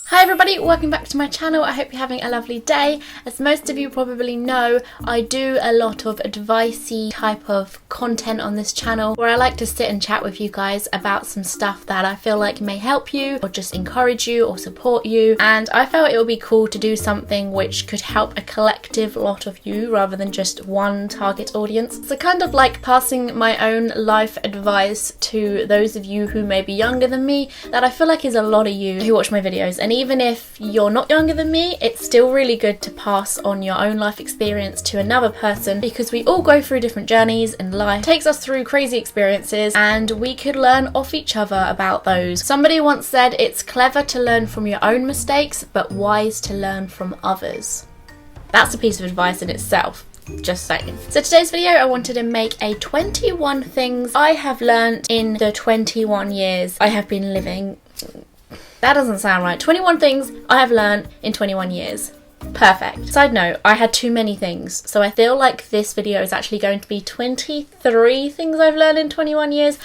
Hi everybody, welcome back to my channel. I hope you're having a lovely day. As most of you probably know, I do a lot of advicey type of content on this channel where I like to sit and chat with you guys about some stuff that I feel like may help you or just encourage you or support you, and I felt it would be cool to do something which could help a collective lot of you rather than just one target audience. So kind of like passing my own life advice to those of you who may be younger than me that I feel like is a lot of you who watch my videos. And even if you're not younger than me, it's still really good to pass on your own life experience to another person, because we all go through different journeys and life takes us through crazy experiences and we could learn off each other about those. Somebody once said it's clever to learn from your own mistakes, but wise to learn from others. That's a piece of advice in itself. Just saying. So today's video I wanted to make a 21 things I have learned in the 21 years I have been living. That doesn't sound right. 21 things I have learned in 21 years. Perfect. Side note, I had too many things, so I feel like this video is actually going to be 23 things I've learned in 21 years,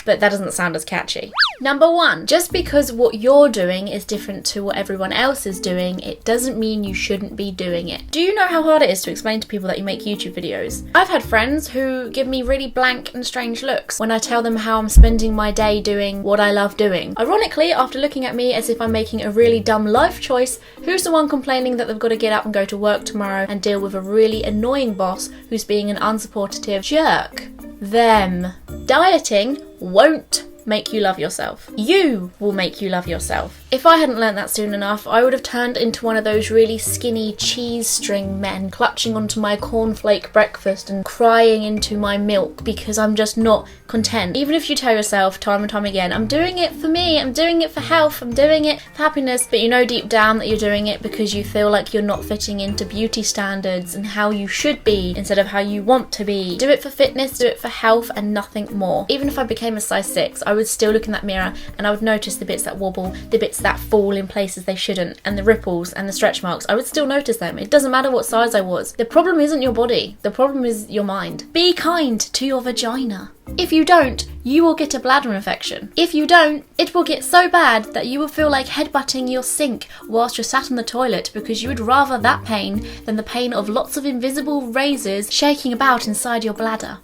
but that doesn't sound as catchy. Number one, just because what you're doing is different to what everyone else is doing, it doesn't mean you shouldn't be doing it. Do you know how hard it is to explain to people that you make YouTube videos? I've had friends who give me really blank and strange looks when I tell them how I'm spending my day doing what I love doing. Ironically, after looking at me as if I'm making a really dumb life choice, who's the one complaining that they've got to get up and go to work tomorrow and deal with a really annoying boss who's being an unsupportive jerk? Them. Dieting won't make you love yourself. You will make you love yourself. If I hadn't learned that soon enough, I would have turned into one of those really skinny cheese string men clutching onto my cornflake breakfast and crying into my milk because I'm just not content. Even if you tell yourself time and time again, I'm doing it for me, I'm doing it for health, I'm doing it for happiness, but you know deep down that you're doing it because you feel like you're not fitting into beauty standards and how you should be instead of how you want to be. Do it for fitness, do it for health and nothing more. Even if I became a size 6, I would still look in that mirror and I would notice the bits that wobble, the bits that fall in places they shouldn't, and the ripples and the stretch marks. I would still notice them. It doesn't matter what size I was. The problem isn't your body. The problem is your mind. Be kind to your vagina. If you don't, you will get a bladder infection. If you don't, it will get so bad that you will feel like headbutting your sink whilst you're sat on the toilet because you would rather that pain than the pain of lots of invisible razors shaking about inside your bladder.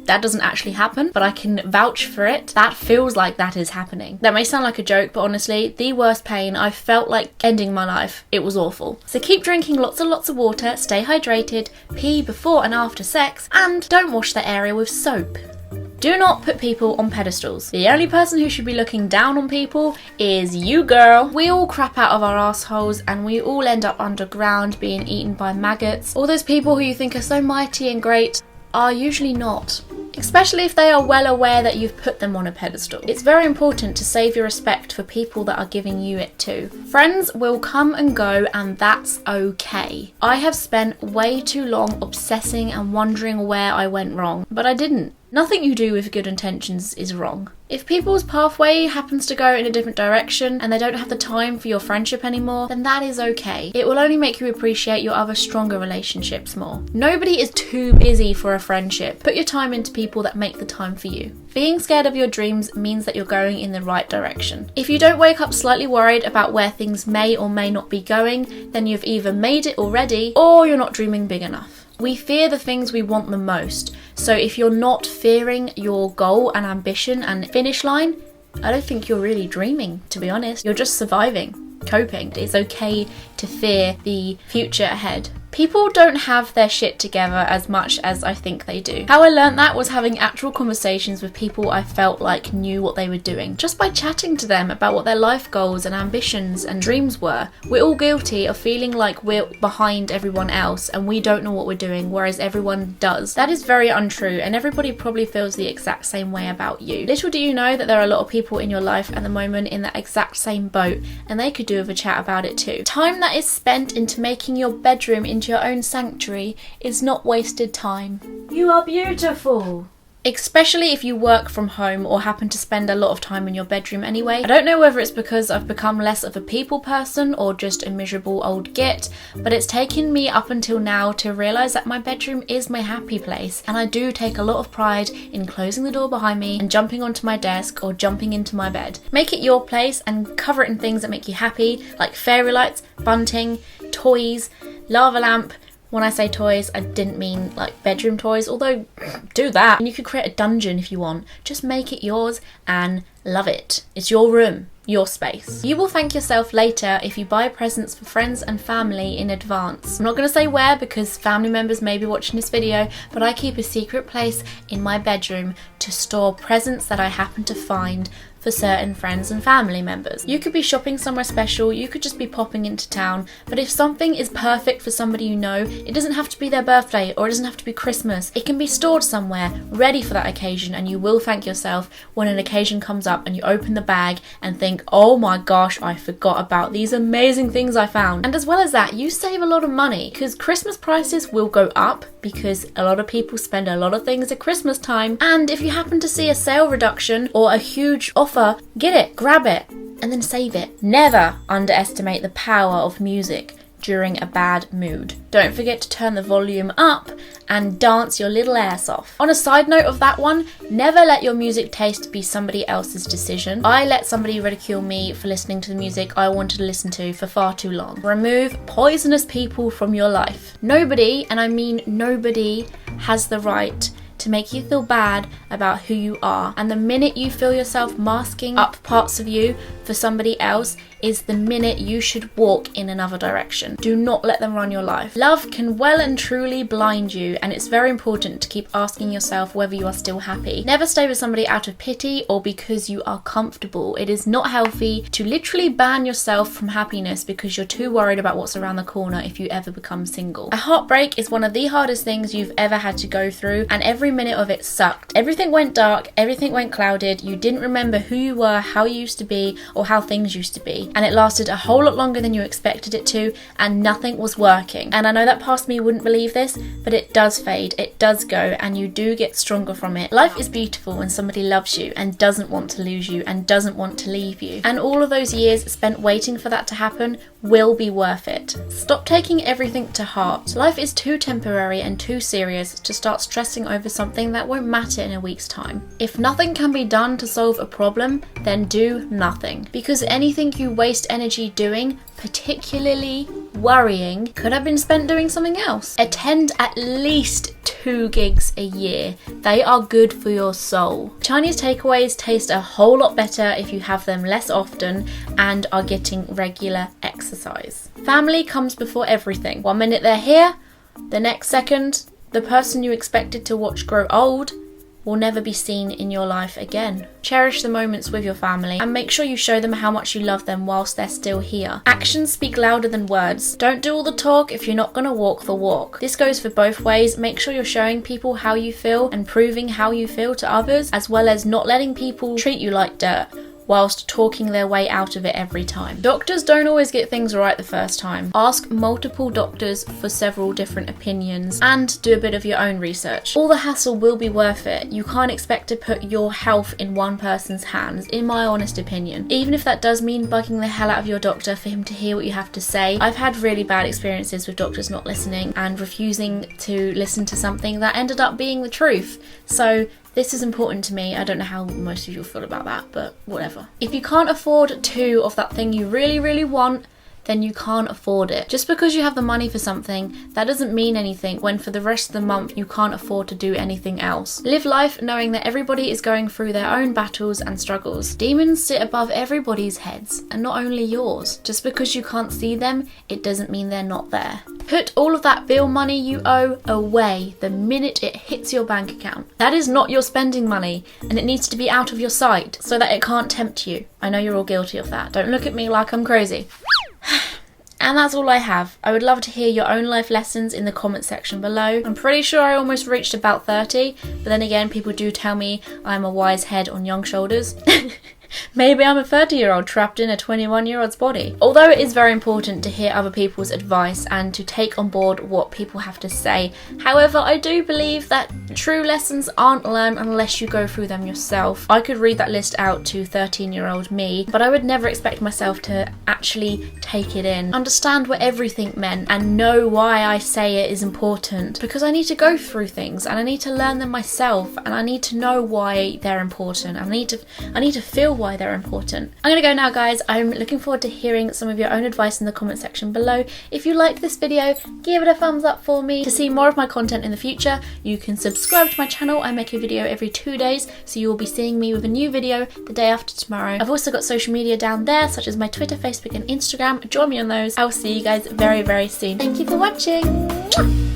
That doesn't actually happen, but I can vouch for it. That feels like that is happening. That may sound like a joke, but honestly, the worst pain, I felt like ending my life. It was awful. So keep drinking lots and lots of water, stay hydrated, pee before and after sex, and don't wash that area with soap. Do not put people on pedestals. The only person who should be looking down on people is you, girl. We all crap out of our assholes and we all end up underground being eaten by maggots. All those people who you think are so mighty and great are usually not. Especially if they are well aware that you've put them on a pedestal. It's very important to save your respect for people that are giving you it too. Friends will come and go and that's okay. I have spent way too long obsessing and wondering where I went wrong, but I didn't. Nothing you do with good intentions is wrong. If people's pathway happens to go in a different direction and they don't have the time for your friendship anymore, then that is okay. It will only make you appreciate your other stronger relationships more. Nobody is too busy for a friendship. Put your time into people that make the time for you. Being scared of your dreams means that you're going in the right direction. If you don't wake up slightly worried about where things may or may not be going, then you've either made it already or you're not dreaming big enough. We fear the things we want the most. So if you're not fearing your goal and ambition and finish line, I don't think you're really dreaming, to be honest. You're just surviving, coping. It's okay to fear the future ahead. People don't have their shit together as much as I think they do. How I learnt that was having actual conversations with people I felt like knew what they were doing. Just by chatting to them about what their life goals and ambitions and dreams were. We're all guilty of feeling like we're behind everyone else and we don't know what we're doing, whereas everyone does. That is very untrue and everybody probably feels the exact same way about you. Little do you know that there are a lot of people in your life at the moment in that exact same boat and they could do with a chat about it too. Time that is spent into making your bedroom into your own sanctuary is not wasted time. You are beautiful. especially if you work from home or happen to spend a lot of time in your bedroom anyway. I don't know whether it's because I've become less of a people person or just a miserable old git, but it's taken me up until now to realise that my bedroom is my happy place, and I do take a lot of pride in closing the door behind me and jumping onto my desk or jumping into my bed. Make it your place and cover it in things that make you happy, like fairy lights, bunting, toys, lava lamp. When I say toys, I didn't mean like bedroom toys, although do that. And you could create a dungeon if you want. Just make it yours and love it. It's your room, your space. You will thank yourself later if you buy presents for friends and family in advance. I'm not going to say where because family members may be watching this video, but I keep a secret place in my bedroom to store presents that I happen to find for certain friends and family members. You could be shopping somewhere special, you could just be popping into town, but if something is perfect for somebody you know, it doesn't have to be their birthday or it doesn't have to be Christmas. It can be stored somewhere, ready for that occasion, and you will thank yourself when an occasion comes up and you open the bag and think, oh my gosh, I forgot about these amazing things I found. And as well as that, you save a lot of money because Christmas prices will go up because a lot of people spend a lot of things at Christmas time, and if you happen to see a sale reduction or a huge offer, get it, grab it, and then save it. Never underestimate the power of music during a bad mood. Don't forget to turn the volume up and dance your little ass off. On a side note of that one, never let your music taste be somebody else's decision. I let somebody ridicule me for listening to the music I wanted to listen to for far too long. Remove poisonous people from your life. Nobody, and I mean nobody, has the right to make you feel bad about who you are. And the minute you feel yourself masking up parts of you for somebody else is the minute you should walk in another direction. Do not let them run your life. Love can well and truly blind you, and it's very important to keep asking yourself whether you are still happy. Never stay with somebody out of pity or because you are comfortable. It is not healthy to literally ban yourself from happiness because you're too worried about what's around the corner if you ever become single. A heartbreak is one of the hardest things you've ever had to go through, and every minute of it sucked. Everything went dark, everything went clouded, you didn't remember who you were, how you used to be, or how things used to be. And it lasted a whole lot longer than you expected it to, and nothing was working. And I know that past me wouldn't believe this, but it does fade, it does go, and you do get stronger from it. Life is beautiful when somebody loves you and doesn't want to lose you and doesn't want to leave you. And all of those years spent waiting for that to happen will be worth it. Stop taking everything to heart. Life is too temporary and too serious to start stressing over something that won't matter in a week's time. If nothing can be done to solve a problem, then do nothing. Because anything you waste energy doing, particularly worrying, could have been spent doing something else. Attend at least 2 gigs a year. They are good for your soul. Chinese takeaways taste a whole lot better if you have them less often and are getting regular exercise. Family comes before everything. One minute they're here, the next second, the person you expected to watch grow old will never be seen in your life again. Cherish the moments with your family and make sure you show them how much you love them whilst they're still here. Actions speak louder than words. Don't do all the talk if you're not going to walk the walk. This goes for both ways. Make sure you're showing people how you feel and proving how you feel to others, as well as not letting people treat you like dirt whilst talking their way out of it every time. Doctors don't always get things right the first time. Ask multiple doctors for several different opinions and do a bit of your own research. All the hassle will be worth it. You can't expect to put your health in one person's hands, in my honest opinion. Even if that does mean bugging the hell out of your doctor for him to hear what you have to say. I've had really bad experiences with doctors not listening and refusing to listen to something that ended up being the truth. So this is important to me. I don't know how most of you feel about that, but whatever. If you can't afford 2 of that thing you really, really want, then you can't afford it. Just because you have the money for something, that doesn't mean anything when for the rest of the month you can't afford to do anything else. Live life knowing that everybody is going through their own battles and struggles. Demons sit above everybody's heads, and not only yours. Just because you can't see them, it doesn't mean they're not there. Put all of that bill money you owe away the minute it hits your bank account. That is not your spending money, and it needs to be out of your sight so that it can't tempt you. I know you're all guilty of that. Don't look at me like I'm crazy. And that's all I have. I would love to hear your own life lessons in the comment section below. I'm pretty sure I almost reached about 30, but then again, people do tell me I'm a wise head on young shoulders. Maybe I'm a 30-year-old trapped in a 21-year-old's body. Although it is very important to hear other people's advice and to take on board what people have to say, however, I do believe that true lessons aren't learned unless you go through them yourself. I could read that list out to 13-year-old me, but I would never expect myself to actually take it in, understand what everything meant, and know why I say it is important, because I need to go through things and I need to learn them myself, and I need to know why they're important. I need to feel why they're important. I'm gonna go now, guys. I'm looking forward to hearing some of your own advice in the comment section below. If you liked this video, give it a thumbs up for me. To see more of my content in the future, you can subscribe to my channel. I make a video every 2 days, so you will be seeing me with a new video the day after tomorrow. I've also got social media down there, such as my Twitter, Facebook and Instagram. Join me on those. I'll see you guys very, very soon. Thank you for watching. Mwah!